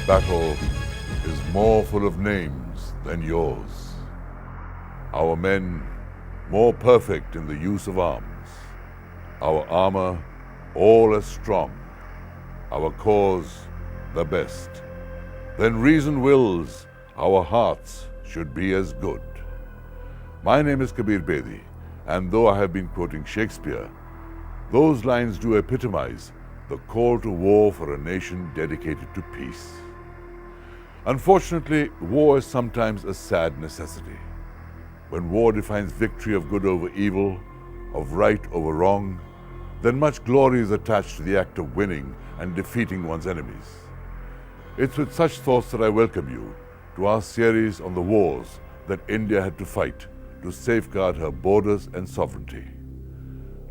battle is more full of names than yours. Our men more perfect in the use of arms. Our armor all as strong. Our cause the best. Then reason wills our hearts should be as good. My name is Kabir Bedi, and though I have been quoting Shakespeare, those lines do epitomize the call to war for a nation dedicated to peace. Unfortunately, war is sometimes a sad necessity. When war defines victory of good over evil, of right over wrong, then much glory is attached to the act of winning and defeating one's enemies. It's with such thoughts that I welcome you to our series on the wars that India had to fight to safeguard her borders and sovereignty.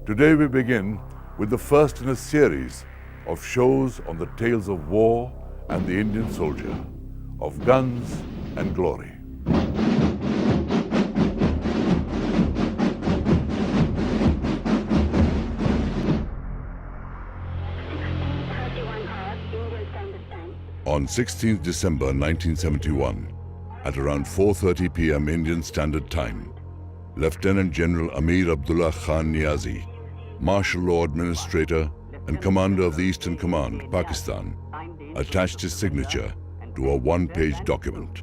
Today we begin with the first in a series of shows on the tales of war and the Indian soldier, of guns and glory. On 16th December 1971, at around 4:30 p.m. Indian Standard Time, Lieutenant General Amir Abdullah Khan Niazi, Martial Law Administrator and Commander of the Eastern Command, Pakistan, attached his signature to a one-page document.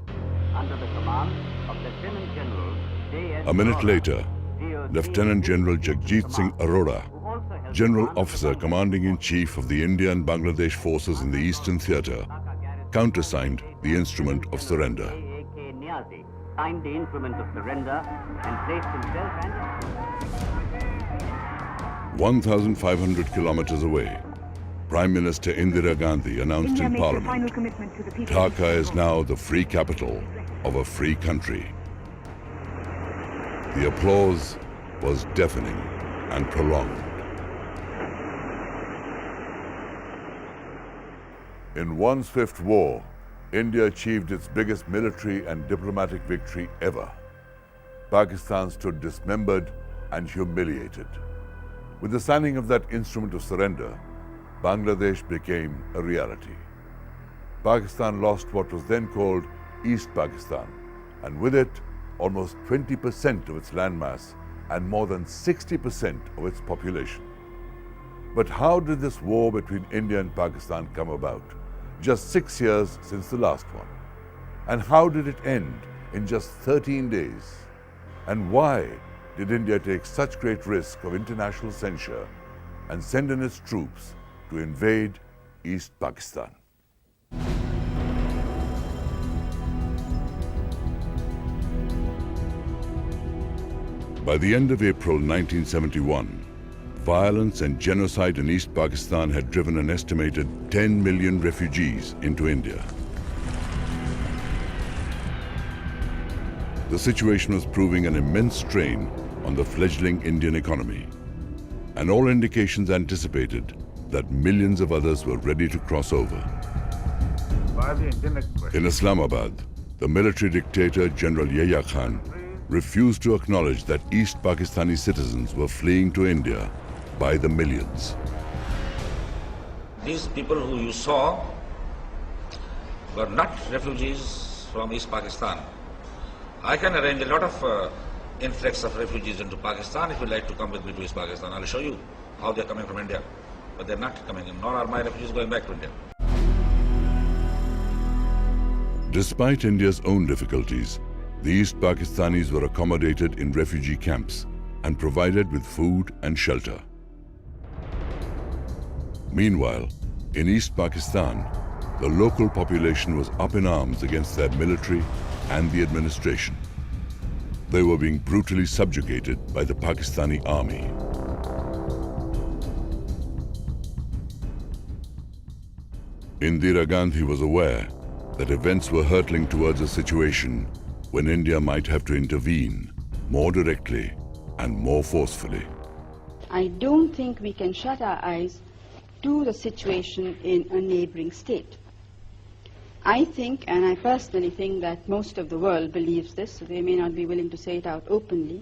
A minute later, Lieutenant General Jagjit Singh Arora, General Officer Commanding-in-Chief of the India and Bangladesh forces in the Eastern Theatre, countersigned the instrument of surrender. Signed the instrument of surrender and placed himself and 1,500 kilometers away, Prime Minister Indira Gandhi announced India in makes a final Parliament, commitment to the people. Dhaka is now the free capital of a free country. The applause was deafening and prolonged. In one swift war, India achieved its biggest military and diplomatic victory ever. Pakistan stood dismembered and humiliated. With the signing of that instrument of surrender, Bangladesh became a reality. Pakistan lost what was then called East Pakistan, and with it, almost 20% of its landmass and more than 60% of its population. But how did this war between India and Pakistan come about? Just 6 years since the last one. And how did it end in just 13 days? And why did India take such great risk of international censure and send in its troops to invade East Pakistan? By the end of April 1971, violence and genocide in East Pakistan had driven an estimated 10 million refugees into India. The situation was proving an immense strain on the fledgling Indian economy, and all indications anticipated that millions of others were ready to cross over. In Islamabad, the military dictator General Yahya Khan refused to acknowledge that East Pakistani citizens were fleeing to India by the millions. These people who you saw were not refugees from East Pakistan. I can arrange a lot of influx of refugees into Pakistan. If you'd like to come with me to East Pakistan, I'll show you how they're coming from India. But they're not coming in, nor are my refugees going back to India. Despite India's own difficulties, the East Pakistanis were accommodated in refugee camps and provided with food and shelter. Meanwhile, in East Pakistan, the local population was up in arms against their military and the administration. They were being brutally subjugated by the Pakistani army. Indira Gandhi was aware that events were hurtling towards a situation when India might have to intervene more directly and more forcefully. I don't think we can shut our eyes to the situation in a neighboring state. I think, and I personally think that most of the world believes this, so they may not be willing to say it out openly,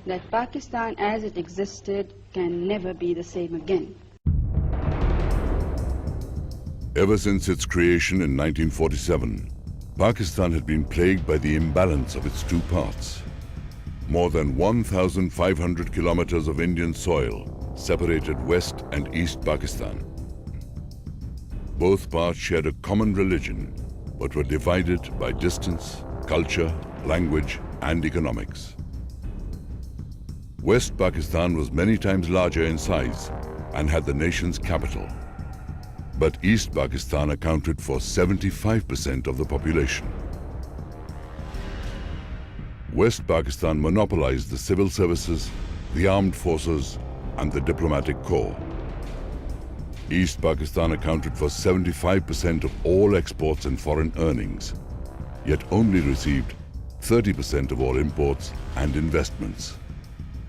that Pakistan as it existed can never be the same again. Ever since its creation in 1947, Pakistan had been plagued by the imbalance of its two parts. More than 1,500 kilometers of Indian soil separated West and East Pakistan. Both parts shared a common religion, but were divided by distance, culture, language, and economics. West Pakistan was many times larger in size and had the nation's capital. But East Pakistan accounted for 75% of the population. West Pakistan monopolized the civil services, the armed forces, and the diplomatic corps. East Pakistan accounted for 75% of all exports and foreign earnings, yet only received 30% of all imports and investments.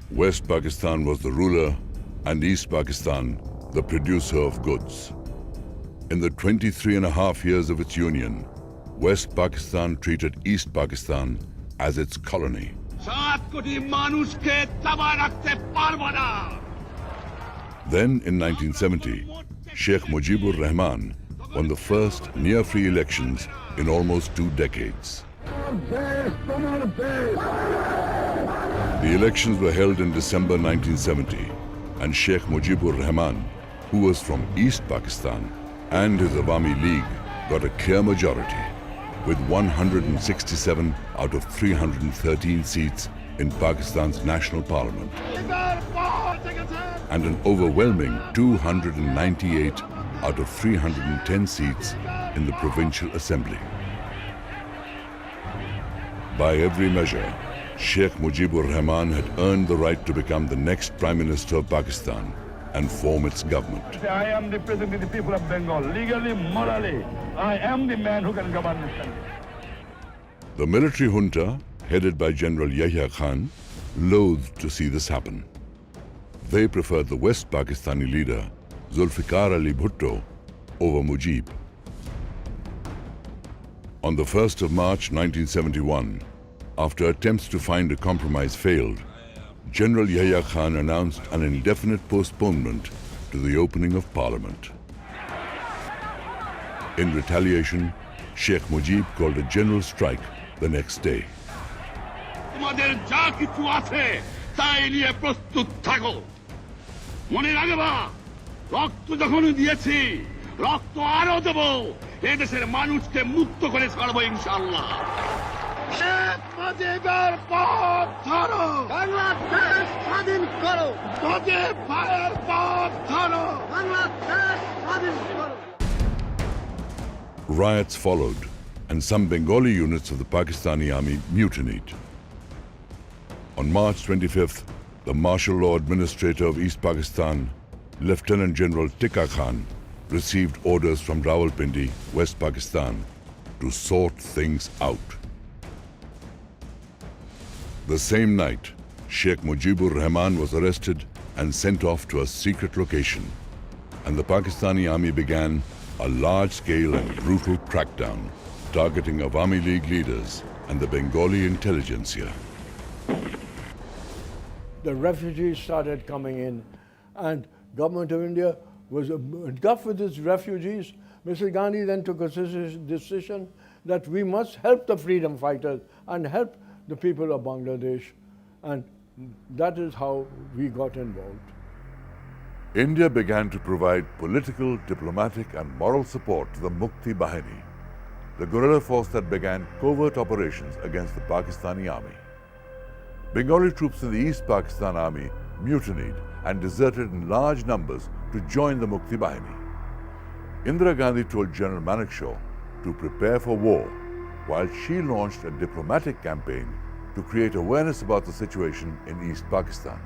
West Pakistan was the ruler and East Pakistan the producer of goods. In the 23.5 years of its union, West Pakistan treated East Pakistan as its colony. Then in 1970, Sheikh Mujibur Rahman won the first near-free elections in almost 2 decades. The elections were held in December 1970, and Sheikh Mujibur Rahman, who was from East Pakistan, and his Awami League got a clear majority, with 167 out of 313 seats in Pakistan's national parliament, and an overwhelming 298 out of 310 seats in the provincial assembly. By every measure, Sheikh Mujibur Rahman had earned the right to become the next Prime Minister of Pakistan and form its government. I am representing the people of Bengal. Legally, morally, I am the man who can govern this country. The military junta, headed by General Yahya Khan, loathed to see this happen. They preferred the West Pakistani leader, Zulfikar Ali Bhutto, over Mujib. On the 1st of March 1971, after attempts to find a compromise failed, General Yahya Khan announced an indefinite postponement to the opening of Parliament. In retaliation, Sheikh Mujib called a general strike the next day. Riots followed, and some Bengali units of the Pakistani army mutinied. On March 25th, the martial law administrator of East Pakistan, Lieutenant General Tika Khan, received orders from Rawalpindi, West Pakistan, to sort things out. The same night, Sheikh Mujibur Rahman was arrested and sent off to a secret location, and the Pakistani army began a large-scale and brutal crackdown targeting Awami League leaders and the Bengali intelligentsia. The refugees started coming in, and government of India was enough with these refugees. Mr. Gandhi then took a decision that we must help the freedom fighters and help the people of Bangladesh, and that is how we got involved. India began to provide political, diplomatic, and moral support to the Mukti Bahini, the guerrilla force that began covert operations against the Pakistani army. Bengali troops in the East Pakistan army mutinied and deserted in large numbers to join the Mukti Bahini. Indira Gandhi told General Manekshaw to prepare for war, while she launched a diplomatic campaign to create awareness about the situation in East Pakistan.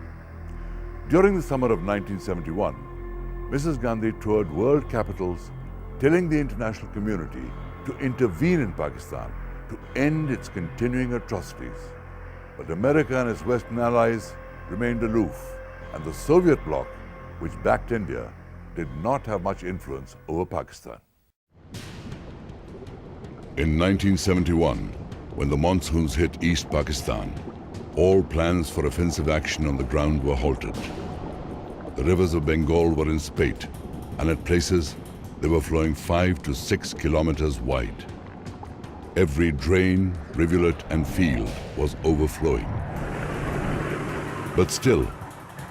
During the summer of 1971, Mrs. Gandhi toured world capitals, telling the international community to intervene in Pakistan to end its continuing atrocities. But America and its Western allies remained aloof, and the Soviet bloc, which backed India, did not have much influence over Pakistan. In 1971, when the monsoons hit East Pakistan, all plans for offensive action on the ground were halted. The rivers of Bengal were in spate, and at places, They were flowing 5 to 6 kilometers wide. Every drain, rivulet and field was overflowing. But still,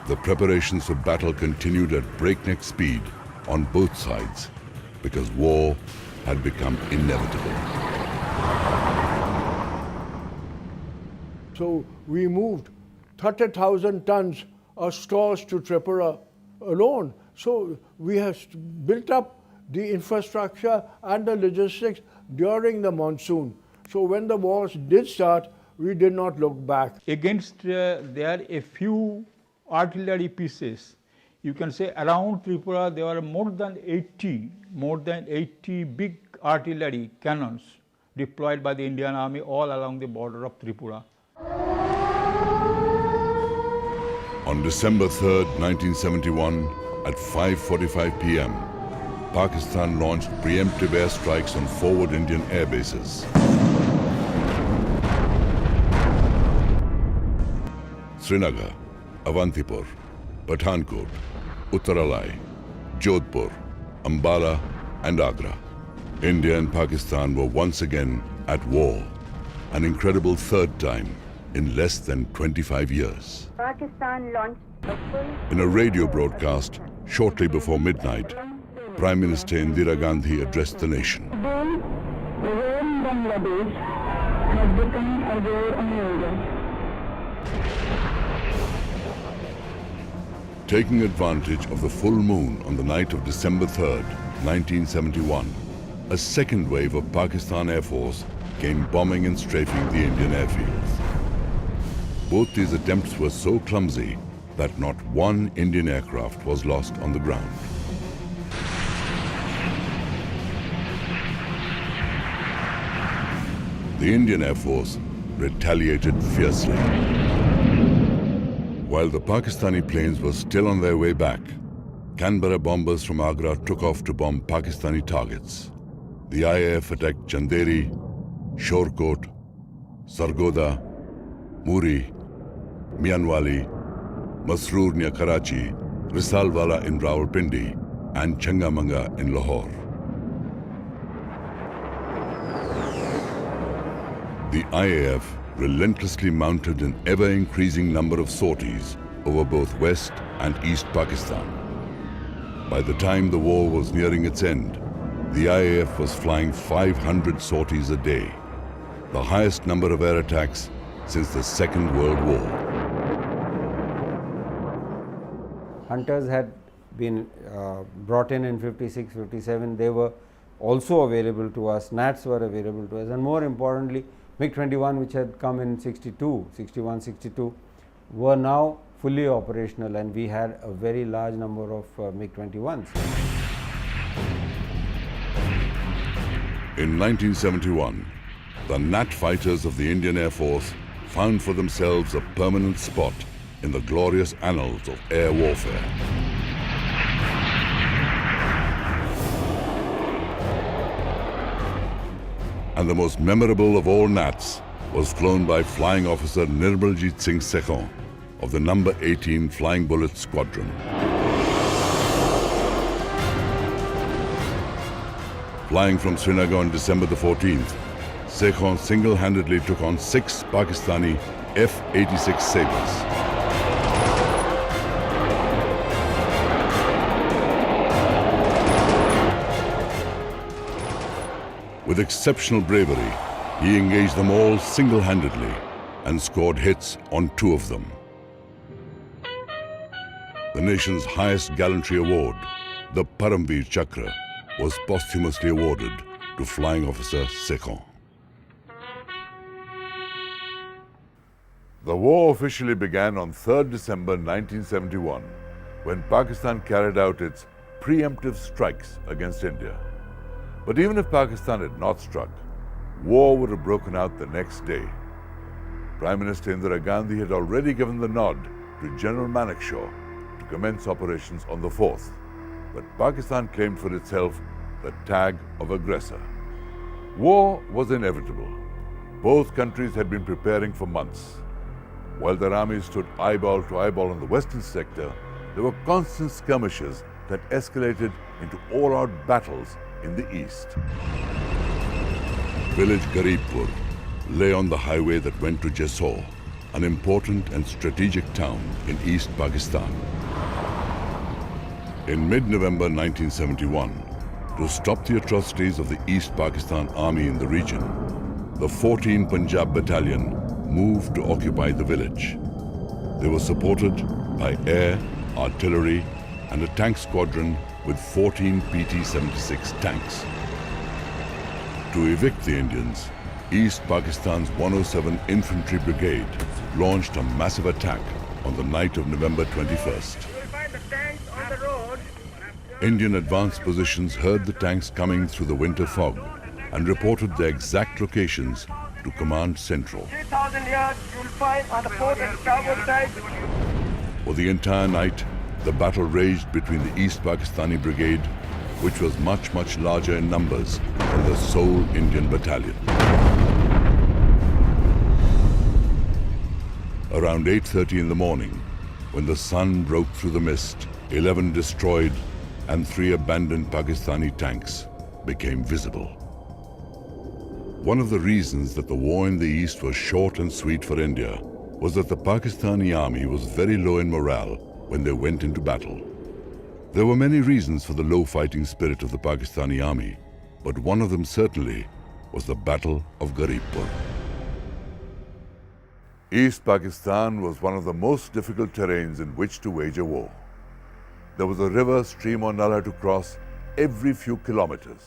the preparations for battle continued at breakneck speed on both sides because war had become inevitable. So we moved 30,000 tons of stores to Tripura alone. So we have built up the infrastructure and the logistics during the monsoon. So when the wars did start, we did not look back. Against there a few artillery pieces. You can say around Tripura there were more than 80 big artillery cannons deployed by the Indian Army all along the border of Tripura. On December 3rd, 1971, at 5:45 p.m., Pakistan launched preemptive airstrikes on forward Indian air bases. Srinagar, Avantipur, Pathankot, Uttaralai, Jodhpur, Ambala and Agra. India and Pakistan were once again at war, an incredible third time in less than 25 years. Pakistan launched a full... In a radio broadcast shortly before midnight, Prime Minister Indira Gandhi addressed the nation. The war in Bangladesh has become a war on India. Taking advantage of the full moon on the night of December 3rd, 1971, a second wave of Pakistan Air Force came bombing and strafing the Indian airfields. Both these attempts were so clumsy that not one Indian aircraft was lost on the ground. The Indian Air Force retaliated fiercely. While the Pakistani planes were still on their way back, Canberra bombers from Agra took off to bomb Pakistani targets. The IAF attacked Chanderi, Shorkot, Sargoda, Muri, Mianwali, Masroor near Karachi, Risalwala in Rawalpindi, and Changamanga in Lahore. The IAF relentlessly mounted an ever-increasing number of sorties over both West and East Pakistan. By the time the war was nearing its end, the IAF was flying 500 sorties a day, the highest number of air attacks since the Second World War. Hunters had been brought in 56, 57. They were also available to us. Nats were available to us, and more importantly, MiG-21, which had come in 61, 62, were now fully operational, and we had a very large number of MiG-21s. In 1971, the Nat fighters of the Indian Air Force found for themselves a permanent spot in the glorious annals of air warfare. And the most memorable of all Nats was flown by Flying Officer Nirmaljit Singh Sekhon of the number 18 Flying Bullet Squadron. Flying from Srinagar on December the 14th, Sekhon single-handedly took on 6 Pakistani F-86 Sabres. With exceptional bravery, he engaged them all single-handedly and scored hits on 2 of them. The nation's highest gallantry award, the Paramveer Chakra, was posthumously awarded to Flying Officer Sekhon. The war officially began on 3rd December 1971, when Pakistan carried out its preemptive strikes against India. But even if Pakistan had not struck, war would have broken out the next day. Prime Minister Indira Gandhi had already given the nod to General Manekshaw to commence operations on the 4th, but Pakistan claimed for itself the tag of aggressor. War was inevitable. Both countries had been preparing for months. While their armies stood eyeball to eyeball in the western sector, there were constant skirmishes that escalated into all-out battles in the east. Village Garibpur lay on the highway that went to Jessore, an important and strategic town in East Pakistan. In mid-November 1971, to stop the atrocities of the East Pakistan Army in the region, the 14 Punjab Battalion moved to occupy the village. They were supported by air, artillery, and a tank squadron with 14 PT-76 tanks. To evict the Indians, East Pakistan's 107 Infantry Brigade launched a massive attack on the night of November 21st. Indian advance positions heard the tanks coming through the winter fog and reported their exact locations to Command Central. 3,000 yards you'll find on the port and starboard side. For the entire night, the battle raged between the East Pakistani Brigade, which was much larger in numbers than the sole Indian battalion. Around 8:30 in the morning, when the sun broke through the mist, 11 destroyed and 3 abandoned Pakistani tanks became visible. One of the reasons that the war in the East was short and sweet for India was that the Pakistani army was very low in morale when they went into battle. There were many reasons for the low fighting spirit of the Pakistani army, but one of them certainly was the Battle of Garibpur. East Pakistan was one of the most difficult terrains in which to wage a war. There was a river, stream or nullah to cross every few kilometers.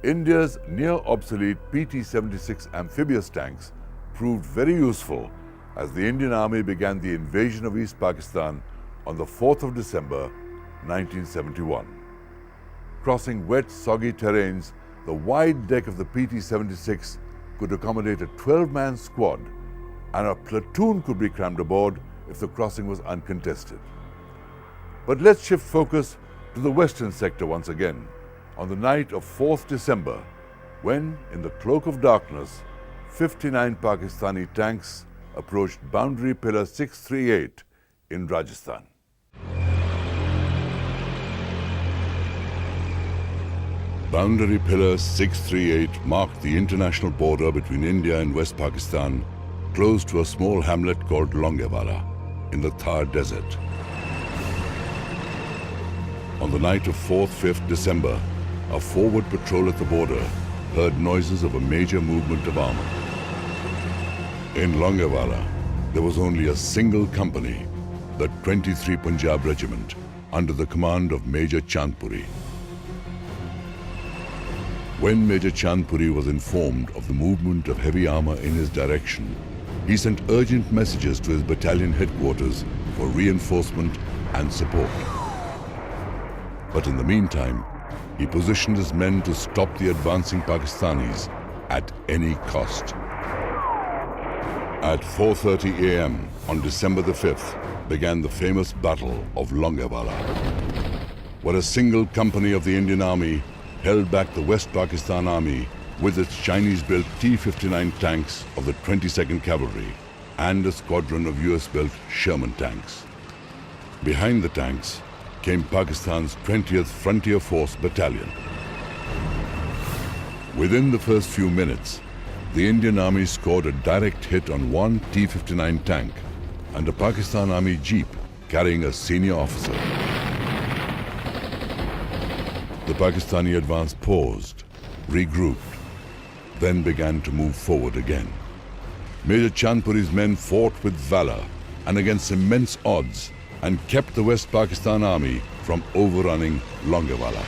India's near-obsolete PT-76 amphibious tanks proved very useful as the Indian Army began the invasion of East Pakistan on the 4th of December, 1971. Crossing wet, soggy terrains, the wide deck of the PT-76 could accommodate a 12-man squad, and a platoon could be crammed aboard if the crossing was uncontested. But let's shift focus to the western sector once again, on the night of 4th December, when, in the cloak of darkness, 59 Pakistani tanks approached Boundary Pillar 638 in Rajasthan. Boundary Pillar 638 marked the international border between India and West Pakistan, close to a small hamlet called Longewala in the Thar Desert. On the night of 4th-5th December, a forward patrol at the border heard noises of a major movement of armor. In Longewala, there was only a single company, the 23 Punjab Regiment, under the command of Major Chandpuri. When Major Chandpuri was informed of the movement of heavy armor in his direction, he sent urgent messages to his battalion headquarters for reinforcement and support. But in the meantime, he positioned his men to stop the advancing Pakistanis at any cost. At 4:30 a.m. on December the 5th began the famous Battle of Longewala, where a single company of the Indian Army held back the West Pakistan Army with its Chinese-built T-59 tanks of the 22nd Cavalry and a squadron of US-built Sherman tanks. Behind the tanks came Pakistan's 20th Frontier Force Battalion. Within the first few minutes, the Indian Army scored a direct hit on one T-59 tank and a Pakistan Army jeep carrying a senior officer. The Pakistani advance paused, regrouped, then began to move forward again. Major Chandpuri's men fought with valor and against immense odds and kept the West Pakistan Army from overrunning Longewala.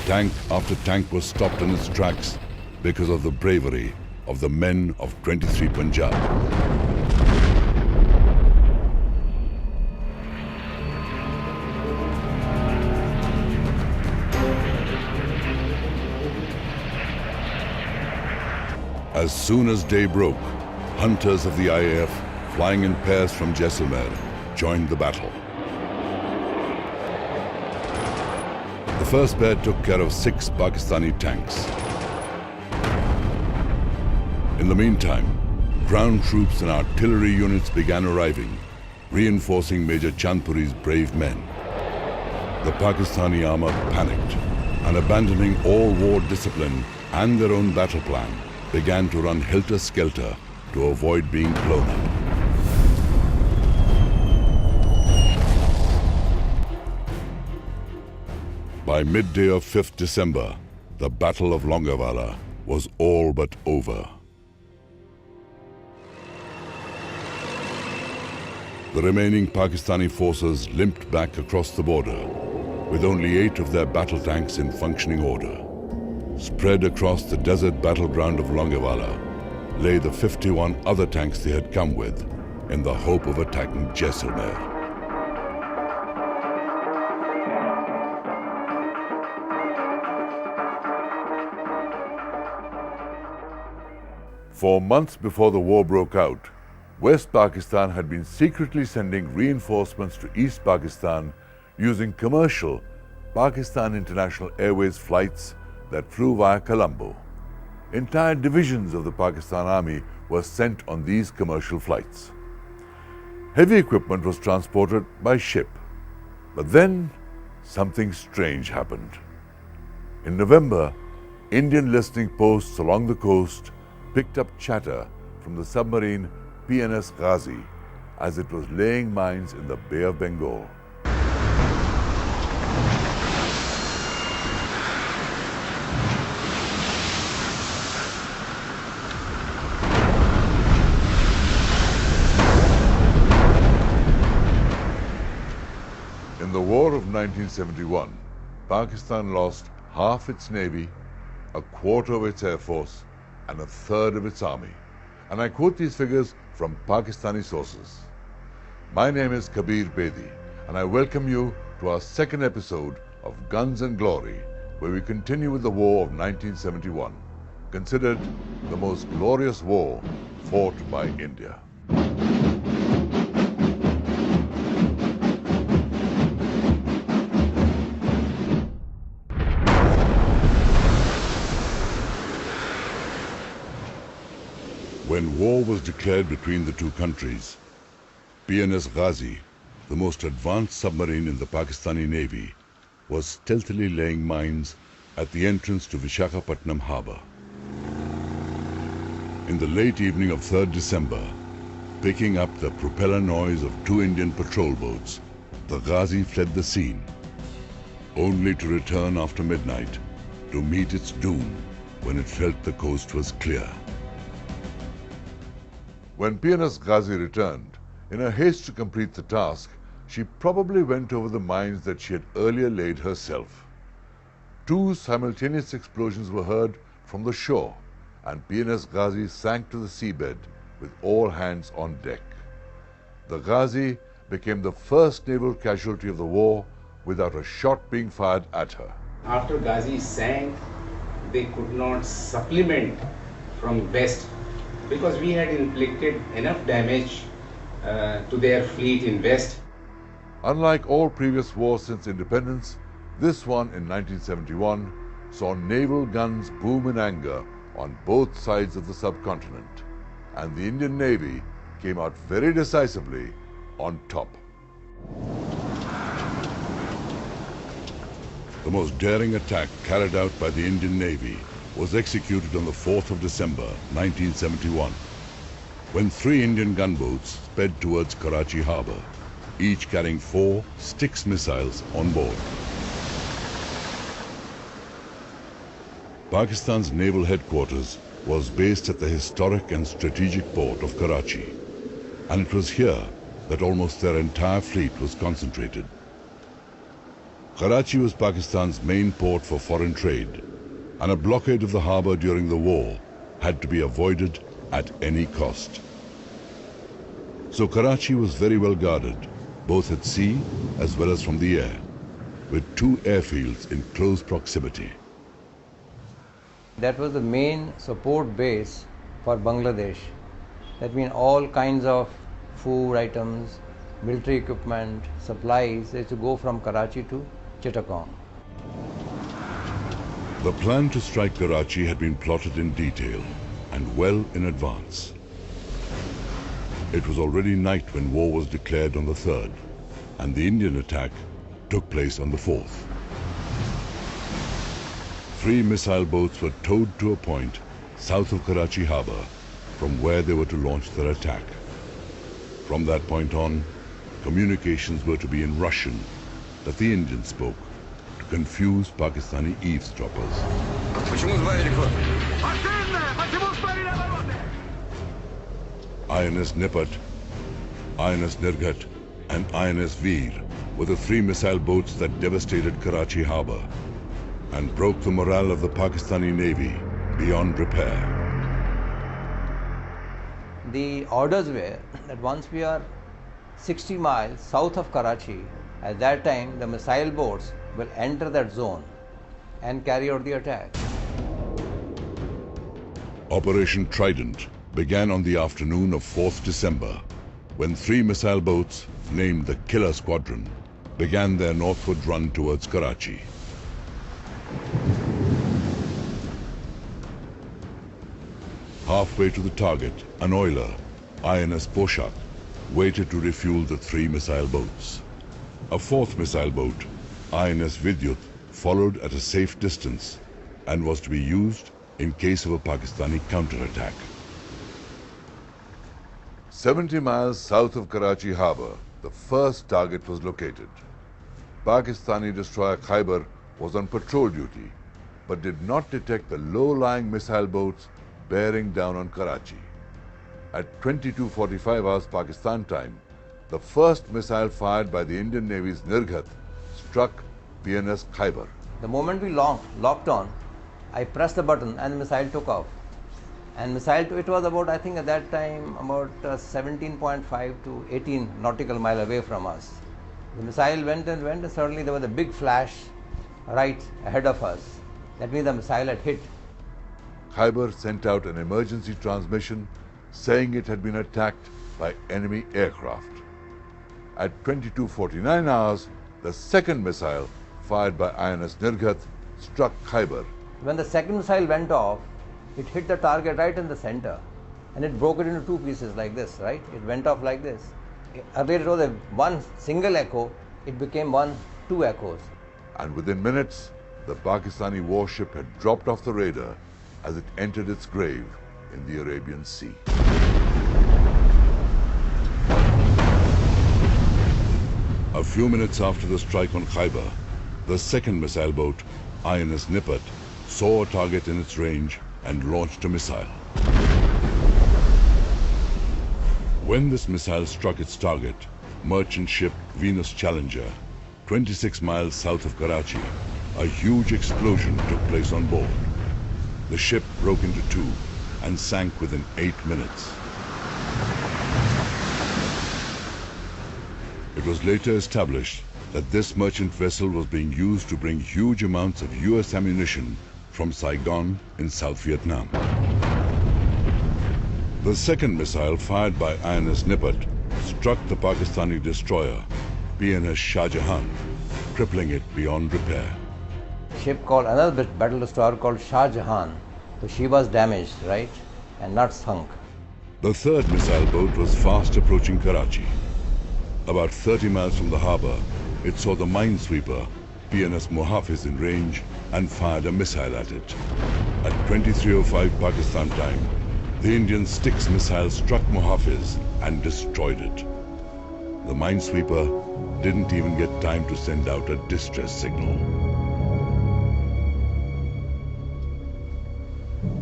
Tank after tank was stopped in its tracks because of the bravery of the men of 23 Punjab. As soon as day broke, hunters of the IAF, flying in pairs from Jaisalmer, joined the battle. The first pair took care of 6 Pakistani tanks. In the meantime, ground troops and artillery units began arriving, reinforcing Major Chandpuri's brave men. the Pakistani armor panicked and, abandoning all war discipline and their own battle plan, began to run helter-skelter to avoid being blown up. By midday of 5th December, the Battle of Longewala was all but over. The remaining Pakistani forces limped back across the border, with only 8 of their battle tanks in functioning order. Spread across the desert battleground of Longewala lay the 51 other tanks they had come with, in the hope of attacking Jaisalmer. For months before the war broke out, West Pakistan had been secretly sending reinforcements to East Pakistan using commercial Pakistan International Airways flights that flew via Colombo. Entire divisions of the Pakistan Army were sent on these commercial flights. Heavy equipment was transported by ship. But then something strange happened. In November, Indian listening posts along the coast picked up chatter from the submarine PNS Ghazi as it was laying mines in the Bay of Bengal. In the War of 1971, Pakistan lost half its navy, a quarter of its air force, and a third of its army. And I quote these figures from Pakistani sources. My name is Kabir Bedi, and I welcome you to our second episode of Guns and Glory, where we continue with the War of 1971, considered the most glorious war fought by India. When war was declared between the two countries, PNS Ghazi, the most advanced submarine in the Pakistani Navy, was stealthily laying mines at the entrance to Visakhapatnam harbour. In the late evening of 3rd December, picking up the propeller noise of 2 Indian patrol boats, the Ghazi fled the scene, only to return after midnight to meet its doom when it felt the coast was clear. When PNS Ghazi returned, in a haste to complete the task, she probably went over the mines that she had earlier laid herself. 2 simultaneous explosions were heard from the shore, and PNS Ghazi sank to the seabed with all hands on deck. The Ghazi became the first naval casualty of the war without a shot being fired at her. After Ghazi sank, they could not supplement from west because we had inflicted enough damage to their fleet in west. Unlike all previous wars since independence, this one in 1971 saw naval guns boom in anger on both sides of the subcontinent, and the Indian Navy came out very decisively on top. The most daring attack carried out by the Indian Navy was executed on the 4th of December 1971, when 3 Indian gunboats sped towards Karachi harbour, each carrying 4 Styx missiles on board. Pakistan's naval headquarters was based at the historic and strategic port of Karachi, and it was here that almost their entire fleet was concentrated. Karachi was Pakistan's main port for foreign trade, and a blockade of the harbour during the war had to be avoided at any cost. So Karachi was very well guarded, both at sea as well as from the air, with 2 airfields in close proximity. That was the main support base for Bangladesh. That means all kinds of food items, military equipment, supplies, they used to go from Karachi to Chittagong. The plan to strike Karachi had been plotted in detail and well in advance. It was already night when war was declared on the 3rd, and the Indian attack took place on the 4th. 3 missile boats were towed to a point south of Karachi harbour from where they were to launch their attack. From that point on, communications were to be in Russian that the Indians spoke to confuse Pakistani eavesdroppers. INS Nipat, INS Nirghat and INS Veer were the 3 missile boats that devastated Karachi harbour and broke the morale of the Pakistani Navy beyond repair. The orders were that once we are 60 miles south of Karachi, at that time the missile boats will enter that zone and carry out the attack. Operation Trident began on the afternoon of 4th December when 3 missile boats named the Killer Squadron began their northward run towards Karachi. Halfway to the target, an oiler, INS Poshak, waited to refuel the 3 missile boats. A 4th missile boat, INS Vidyut, followed at a safe distance and was to be used in case of a Pakistani counterattack. 70 miles south of Karachi harbour, the first target was located. Pakistani destroyer Khyber was on patrol duty, but did not detect the low-lying missile boats bearing down on Karachi. At 22:45 hours Pakistan time, the first missile fired by the Indian Navy's Nirghat struck PNS Khyber. The moment we locked on, I pressed the button and the missile took off. And it was about, I think at that time, about 17.5 to 18 nautical mile away from us. The missile went and went, and suddenly there was a big flash right ahead of us. That means the missile had hit. Khyber sent out an emergency transmission saying it had been attacked by enemy aircraft. At 22:49 hours, the second missile, fired by INS Nirghat, struck Khyber. When the second missile went off, it hit the target right in the center, and it broke it into 2 pieces like this, right? It went off like this. Earlier it was a one single echo, it became 2 echoes. And within minutes, the Pakistani warship had dropped off the radar as it entered its grave in the Arabian Sea. A few minutes after the strike on Khyber, the second missile boat, INS Nipat, saw a target in its range and launched a missile. When this missile struck its target, merchant ship Venus Challenger, 26 miles south of Karachi, a huge explosion took place on board. The ship broke into 2 and sank within 8 minutes. It was later established that this merchant vessel was being used to bring huge amounts of US ammunition from Saigon in South Vietnam. The second missile, fired by INS Nipat, struck the Pakistani destroyer PNS Shah Jahan, crippling it beyond repair. Ship called, another battle destroyer called Shah Jahan, so she was damaged, right, and not sunk. The third missile boat was fast approaching Karachi. About 30 miles from the harbour, it saw the minesweeper PNS Mohafiz in range and fired a missile at it. At 23:05 Pakistan time, the Indian Styx missile struck Mohafiz and destroyed it. The minesweeper didn't even get time to send out a distress signal.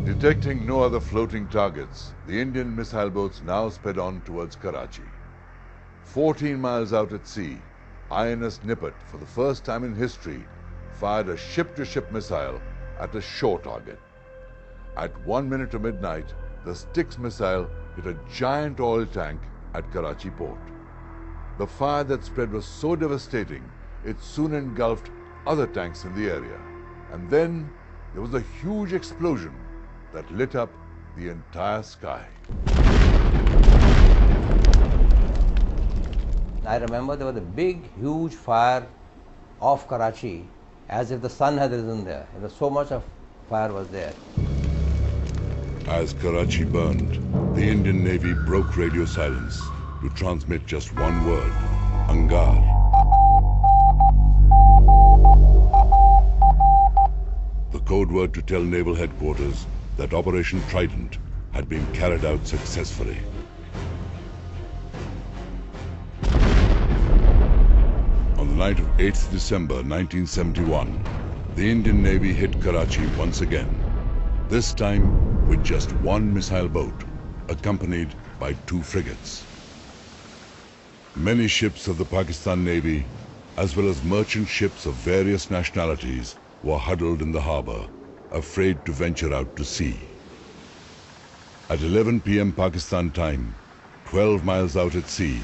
Detecting no other floating targets, the Indian missile boats now sped on towards Karachi. 14 miles out at sea, INS Nipat, for the first time in history, fired a ship-to-ship missile at a shore target. At 1 minute to midnight, the Styx missile hit a giant oil tank at Karachi port. The fire that spread was so devastating, it soon engulfed other tanks in the area. And then there was a huge explosion that lit up the entire sky. I remember there was a big, huge fire off Karachi, as if the sun had risen there. There was so much of fire was there. As Karachi burned, the Indian Navy broke radio silence to transmit just one word: Angar. code word to tell Naval Headquarters that Operation Trident had been carried out successfully. On the night of 8th December 1971, the Indian Navy hit Karachi once again, this time with just one missile boat, accompanied by 2 frigates. Many ships of the Pakistan Navy, as well as merchant ships of various nationalities, were huddled in the harbour, afraid to venture out to sea. At 11 p.m. Pakistan time, 12 miles out at sea,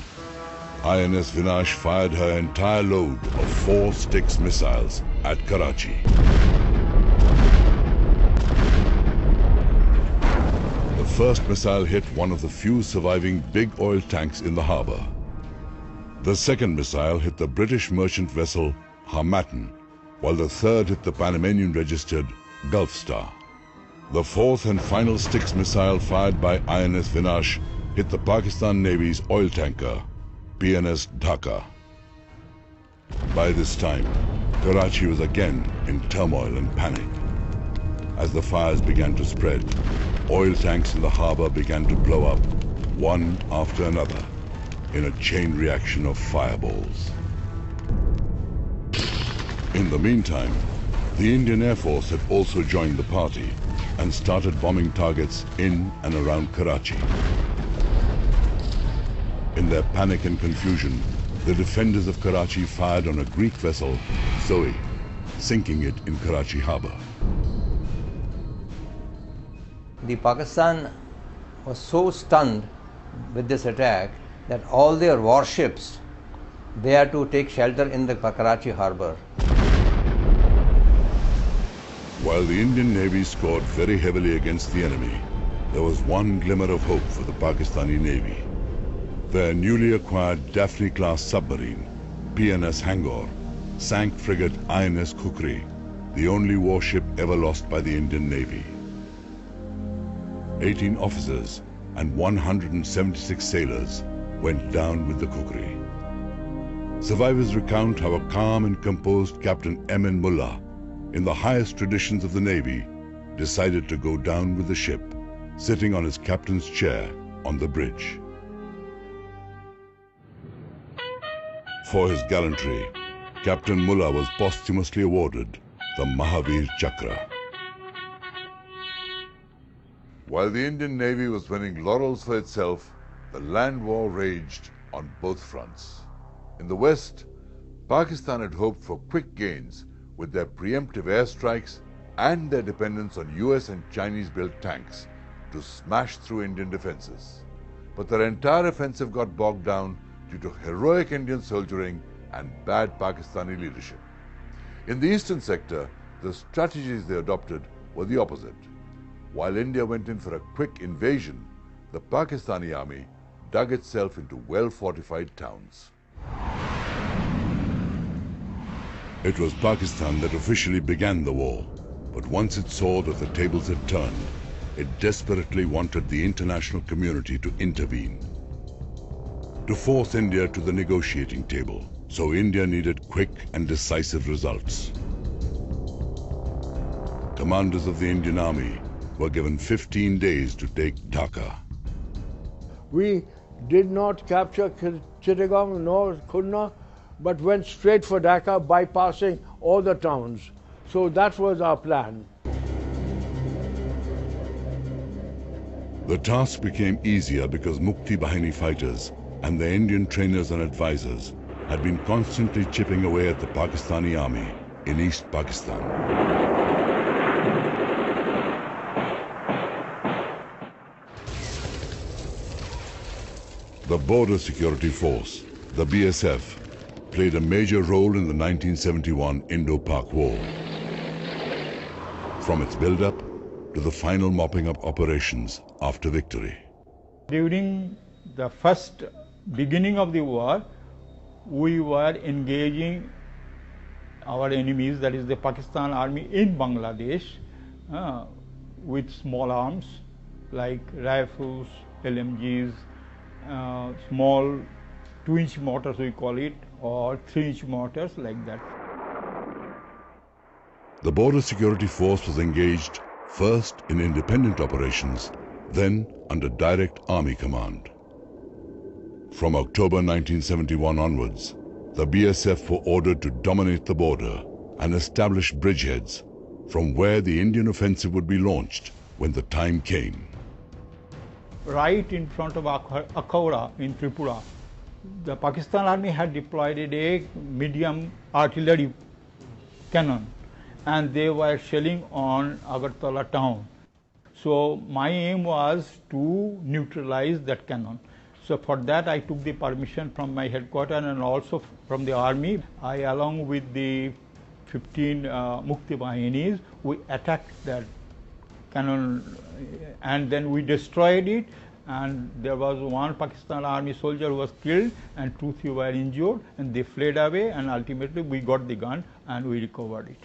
INS Vinash fired her entire load of 4 Styx missiles at Karachi. The first missile hit one of the few surviving big oil tanks in the harbour. The second missile hit the British merchant vessel Harmattan, while the third hit the Panamanian-registered Gulf Star. The fourth and final Styx missile fired by INS Vinash hit the Pakistan Navy's oil tanker, PNS Dhaka. By this time, Karachi was again in turmoil and panic. As the fires began to spread, oil tanks in the harbour began to blow up, one after another, in a chain reaction of fireballs. In the meantime, the Indian Air Force had also joined the party and started bombing targets in and around Karachi. In their panic and confusion, the defenders of Karachi fired on a Greek vessel, Zoe, sinking it in Karachi harbour. The Pakistan was so stunned with this attack that all their warships, they had to take shelter in the Karachi harbour. While the Indian Navy scored very heavily against the enemy, there was one glimmer of hope for the Pakistani Navy. Their newly acquired Daphne-class submarine, PNS Hangor, sank frigate INS Kukri, the only warship ever lost by the Indian Navy. 18 officers and 176 sailors went down with the Kukri. Survivors recount how a calm and composed Captain M.N. Mullah, in the highest traditions of the Navy, decided to go down with the ship, sitting on his captain's chair on the bridge. For his gallantry, Captain Mullah was posthumously awarded the Mahavir Chakra. While the Indian Navy was winning laurels for itself, the land war raged on both fronts. In the West, Pakistan had hoped for quick gains with their preemptive airstrikes and their dependence on US and Chinese-built tanks to smash through Indian defenses. But their entire offensive got bogged down due to heroic Indian soldiering and bad Pakistani leadership. In the eastern sector, the strategies they adopted were the opposite. While India went in for a quick invasion, the Pakistani army dug itself into well-fortified towns. It was Pakistan that officially began the war, but once it saw that the tables had turned, it desperately wanted the international community to intervene, to force India to the negotiating table. So India needed quick and decisive results. Commanders of the Indian Army were given 15 days to take Dhaka. We did not capture Chittagong nor Khulna, but went straight for Dhaka, bypassing all the towns. So that was our plan. The task became easier because Mukti Bahini fighters and their Indian trainers and advisors had been constantly chipping away at the Pakistani army in East Pakistan. The Border Security Force, the BSF, played a major role in the 1971 Indo-Pak War. From its build-up to the final mopping up operations after victory. During the first beginning of the war, we were engaging our enemies, that is the Pakistan army in Bangladesh, with small arms like rifles, LMGs, small 2-inch mortars we call it, or 3-inch mortars like that. The Border Security Force was engaged first in independent operations, then under direct army command. From October 1971 onwards, the BSF were ordered to dominate the border and establish bridgeheads from where the Indian offensive would be launched when the time came. Right in front of Akhaura in Tripura, the Pakistan Army had deployed a medium artillery cannon, and they were shelling on Agartala town. So my aim was to neutralize that cannon. So for that I took the permission from my headquarters and also from the army. I, along with the 15 Mukti Bahinis, we attacked that cannon and then we destroyed it, and there was one Pakistan Army soldier who was killed and 2-3 were injured, and they fled away, and ultimately we got the gun and we recovered it.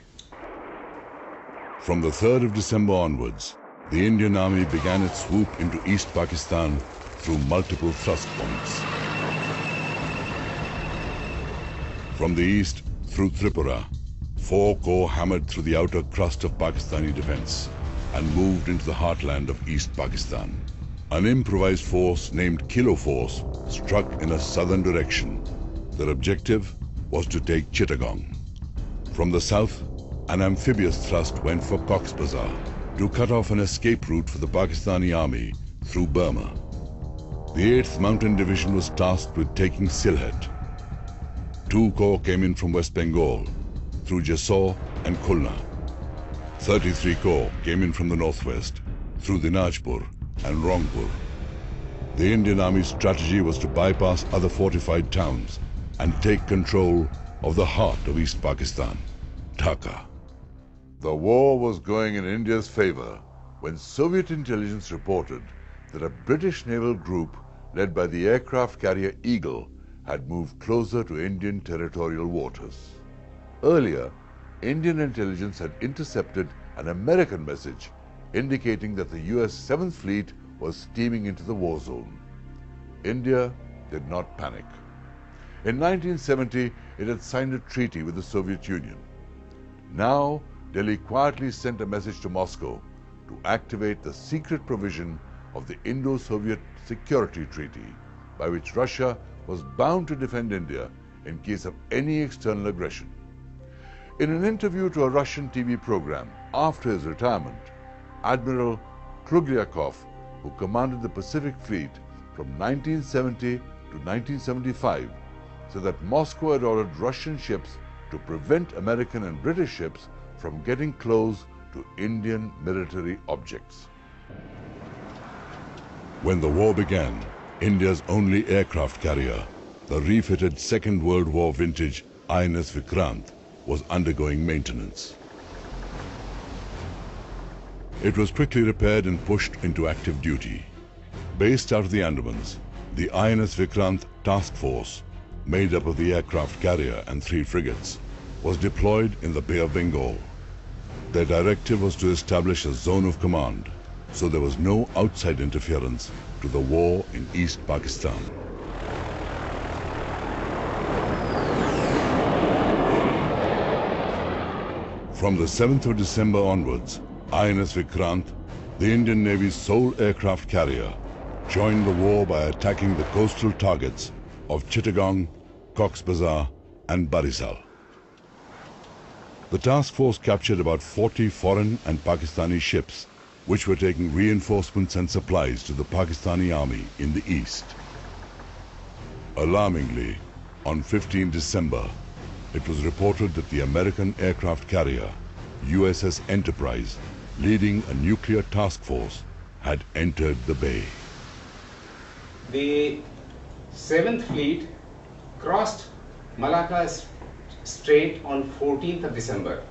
From the 3rd of December onwards, the Indian Army began its swoop into East Pakistan through multiple thrust points. From the east, through Tripura, 4 corps hammered through the outer crust of Pakistani defense and moved into the heartland of East Pakistan. An improvised force named Kilo Force struck in a southern direction. Their objective was to take Chittagong. From the south, an amphibious thrust went for Cox's Bazar to cut off an escape route for the Pakistani army through Burma. The 8th Mountain Division was tasked with taking Sylhet. 2 corps came in from West Bengal through Jessore and Khulna. 33 corps came in from the northwest through Dinajpur and Rangpur. The Indian Army's strategy was to bypass other fortified towns and take control of the heart of East Pakistan, Dhaka. The war was going in India's favor when Soviet intelligence reported that a British naval group led by the aircraft carrier Eagle had moved closer to Indian territorial waters. Earlier, Indian intelligence had intercepted an American message indicating that the US 7th Fleet was steaming into the war zone. India did not panic. In 1970, it had signed a treaty with the Soviet Union. Now, Delhi quietly sent a message to Moscow to activate the secret provision of the Indo-Soviet Security Treaty, by which Russia was bound to defend India in case of any external aggression. In an interview to a Russian TV program after his retirement, Admiral Krugliakov, who commanded the Pacific Fleet from 1970 to 1975, said that Moscow had ordered Russian ships to prevent American and British ships from getting close to Indian military objects. When the war began, India's only aircraft carrier, the refitted Second World War vintage INS Vikrant, was undergoing maintenance. It was quickly repaired and pushed into active duty. Based out of the Andamans, the INS Vikrant Task Force, made up of the aircraft carrier and 3 frigates, was deployed in the Bay of Bengal. Their directive was to establish a zone of command, so there was no outside interference to the war in East Pakistan. From the 7th of December onwards, INS Vikrant, the Indian Navy's sole aircraft carrier, joined the war by attacking the coastal targets of Chittagong, Cox's Bazar and Barisal. The task force captured about 40 foreign and Pakistani ships, which were taking reinforcements and supplies to the Pakistani army in the east. Alarmingly, on 15 December, it was reported that the American aircraft carrier, USS Enterprise, leading a nuclear task force, had entered the bay. The 7th Fleet crossed Malacca Strait on 14th of December.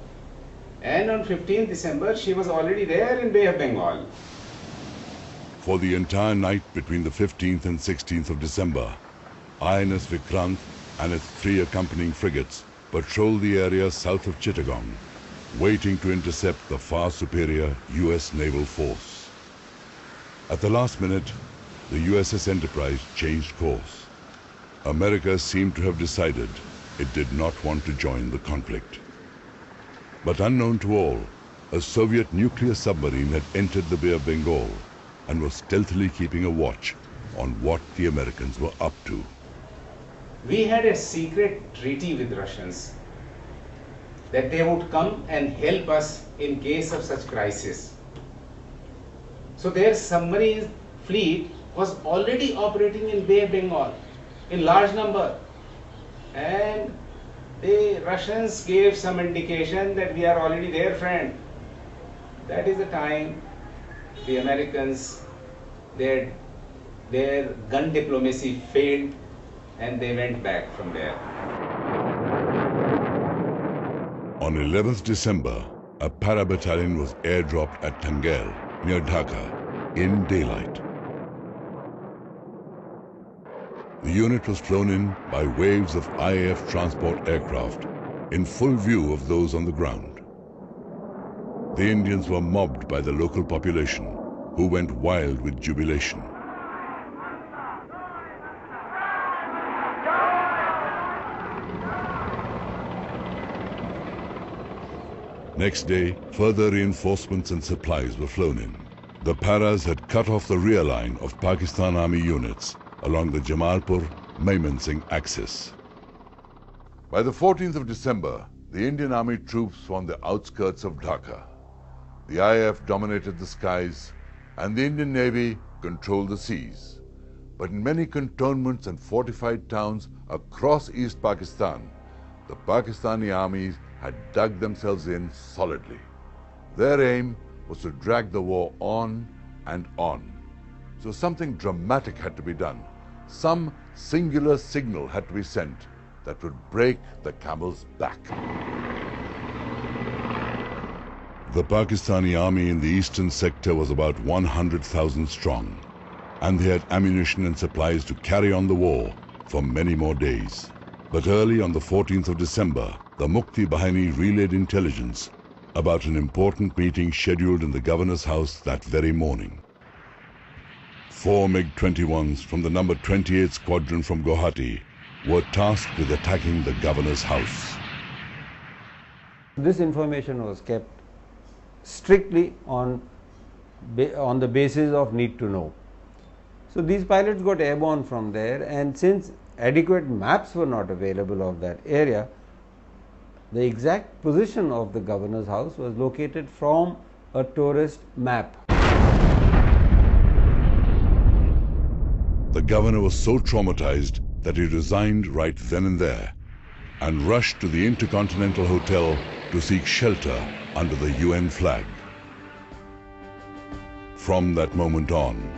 And on 15th December, she was already there in Bay of Bengal. For the entire night between the 15th and 16th of December, INS Vikrant and its 3 accompanying frigates patrolled the area south of Chittagong, waiting to intercept the far superior US naval force. At the last minute, the USS Enterprise changed course. America seemed to have decided it did not want to join the conflict. But unknown to all, a Soviet nuclear submarine had entered the Bay of Bengal and was stealthily keeping a watch on what the Americans were up to. We had a secret treaty with Russians that they would come and help us in case of such crisis. So their submarine fleet was already operating in Bay of Bengal in large number, and the Russians gave some indication that we are already there, friend. That is the time the Americans, their gun diplomacy failed and they went back from there. On 11th December, a para-battalion was airdropped at Tangel, near Dhaka, in daylight. The unit was flown in by waves of IAF transport aircraft in full view of those on the ground. The Indians were mobbed by the local population, who went wild with jubilation. Next day, further reinforcements and supplies were flown in. The Paras had cut off the rear line of Pakistan Army units along the Jamalpur-Maimansingh axis. By the 14th of December, the Indian Army troops were on the outskirts of Dhaka. The IAF dominated the skies and the Indian Navy controlled the seas. But in many cantonments and fortified towns across East Pakistan, the Pakistani armies had dug themselves in solidly. Their aim was to drag the war on and on. So something dramatic had to be done. Some singular signal had to be sent that would break the camel's back. The Pakistani army in the eastern sector was about 100,000 strong, and they had ammunition and supplies to carry on the war for many more days. But early on the 14th of December, the Mukti Bahini relayed intelligence about an important meeting scheduled in the governor's house that very morning. 4 MiG-21s from the number 28 Squadron from Guwahati were tasked with attacking the governor's house. This information was kept strictly on the basis of need to know. So these pilots got airborne from there, and since adequate maps were not available of that area, the exact position of the governor's house was located from a tourist map. The governor was so traumatized that he resigned right then and there and rushed to the Intercontinental Hotel to seek shelter under the UN flag. From that moment on,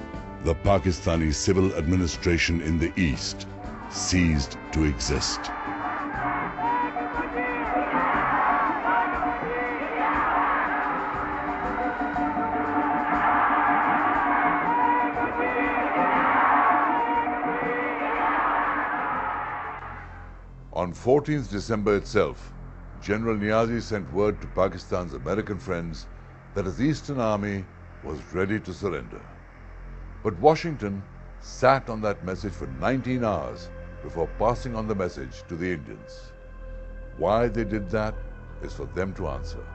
the Pakistani civil administration in the East ceased to exist. On 14th December itself, General Niazi sent word to Pakistan's American friends that his Eastern Army was ready to surrender. But Washington sat on that message for 19 hours before passing on the message to the Indians. Why they did that is for them to answer.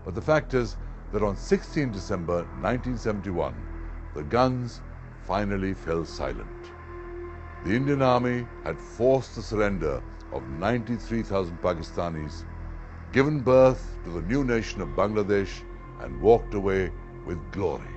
But the fact is that on 16 December 1971, the guns finally fell silent. The Indian Army had forced the surrender of 93,000 Pakistanis, given birth to the new nation of Bangladesh, and walked away with glory.